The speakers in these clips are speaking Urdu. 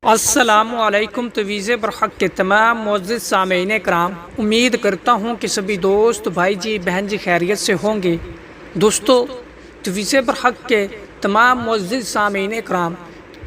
السلام علیکم تویز برحق کے تمام معزز سامعین کرام، امید کرتا ہوں کہ سبھی دوست بھائی جی بہن جی خیریت سے ہوں گے۔ دوستو، تویز برحق کے تمام معزز سامعین کرام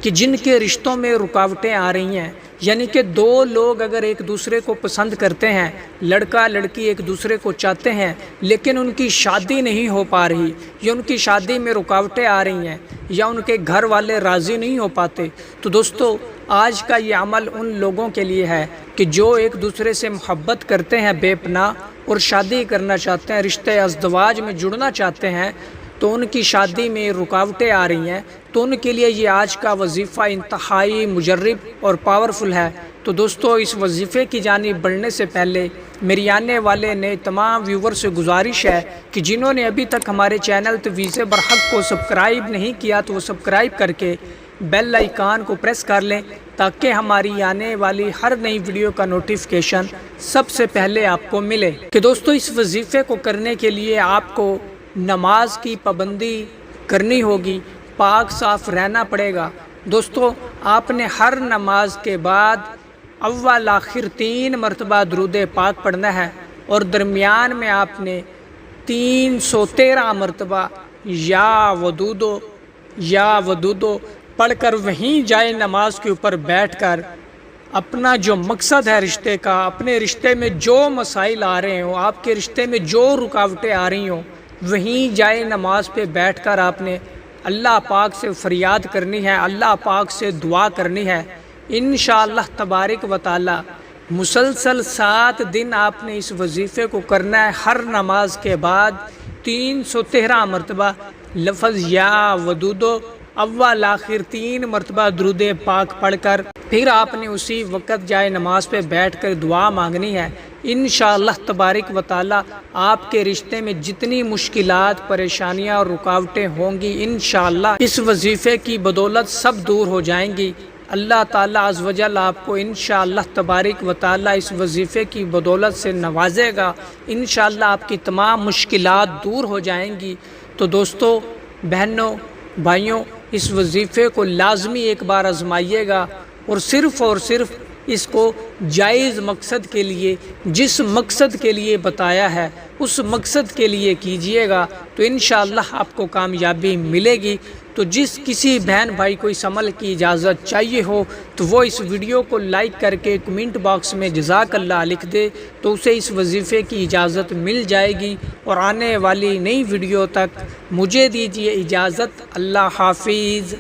کہ جن کے رشتوں میں رکاوٹیں آ رہی ہیں، یعنی کہ دو لوگ اگر ایک دوسرے کو پسند کرتے ہیں، لڑکا لڑکی ایک دوسرے کو چاہتے ہیں لیکن ان کی شادی نہیں ہو پا رہی، یا ان کی شادی میں رکاوٹیں آ رہی ہیں، یا ان کے گھر والے راضی نہیں ہو پاتے، تو دوستو آج کا یہ عمل ان لوگوں کے لیے ہے کہ جو ایک دوسرے سے محبت کرتے ہیں بے پناہ اور شادی کرنا چاہتے ہیں، رشتے ازدواج میں جڑنا چاہتے ہیں، تو ان کی شادی میں رکاوٹیں آ رہی ہیں، تو ان کے لیے یہ آج کا وظیفہ انتہائی مجرب اور پاورفل ہے۔ تو دوستو اس وظیفے کی جانب بڑھنے سے پہلے میری آنے والے نئے تمام ویور سے گزارش ہے کہ جنہوں نے ابھی تک ہمارے چینل تویز برحق کو سبسکرائب نہیں کیا تو وہ سبسکرائب کر کے بیل آئیکن کو پریس کر لیں تاکہ ہماری آنے والی ہر نئی ویڈیو کا نوٹیفیکیشن سب سے پہلے آپ کو ملے۔ کہ دوستو اس وظیفے کو کرنے کے لیے آپ کو نماز کی پابندی کرنی ہوگی، پاک صاف رہنا پڑے گا۔ دوستو آپ نے ہر نماز کے بعد اول آخر 3 مرتبہ درود پاک پڑھنا ہے، اور درمیان میں آپ نے 313 مرتبہ یا ودودو یا ودودو پڑھ کر وہیں جائے نماز کے اوپر بیٹھ کر اپنا جو مقصد ہے رشتے کا، اپنے رشتے میں جو مسائل آ رہے ہوں، آپ کے رشتے میں جو رکاوٹیں آ رہی ہوں، وہیں جائے نماز پہ بیٹھ کر آپ نے اللہ پاک سے فریاد کرنی ہے، اللہ پاک سے دعا کرنی ہے۔ انشاءاللہ تبارک و تعالی مسلسل 7 دن آپ نے اس وظیفے کو کرنا ہے۔ ہر نماز کے بعد 313 مرتبہ لفظ یا ودودو اول آخر 3 مرتبہ درود پاک پڑھ کر پھر آپ نے اسی وقت جائے نماز پہ بیٹھ کر دعا مانگنی ہے۔ انشاءاللہ تبارک و تعالی آپ کے رشتے میں جتنی مشکلات، پریشانیاں اور رکاوٹیں ہوں گی انشاءاللہ اس وظیفے کی بدولت سب دور ہو جائیں گی۔ اللہ تعالیٰ عز و جل آپ کو انشاءاللہ تبارک و تعالی اس وظیفے کی بدولت سے نوازے گا۔ انشاءاللہ آپ کی تمام مشکلات دور ہو جائیں گی۔ تو دوستو، بہنوں، بھائیوں، اس وظیفے کو لازمی ایک بار آزمائیے گا، اور صرف اس کو جائز مقصد کے لیے، جس مقصد کے لیے بتایا ہے اس مقصد کے لیے کیجئے گا، تو انشاءاللہ آپ کو کامیابی ملے گی۔ تو جس کسی بہن بھائی کو اس عمل کی اجازت چاہیے ہو تو وہ اس ویڈیو کو لائک کر کے کمنٹ باکس میں جزاک اللہ لکھ دے، تو اسے اس وظیفے کی اجازت مل جائے گی۔ اور آنے والی نئی ویڈیو تک مجھے دیجیے اجازت۔ اللہ حافظ۔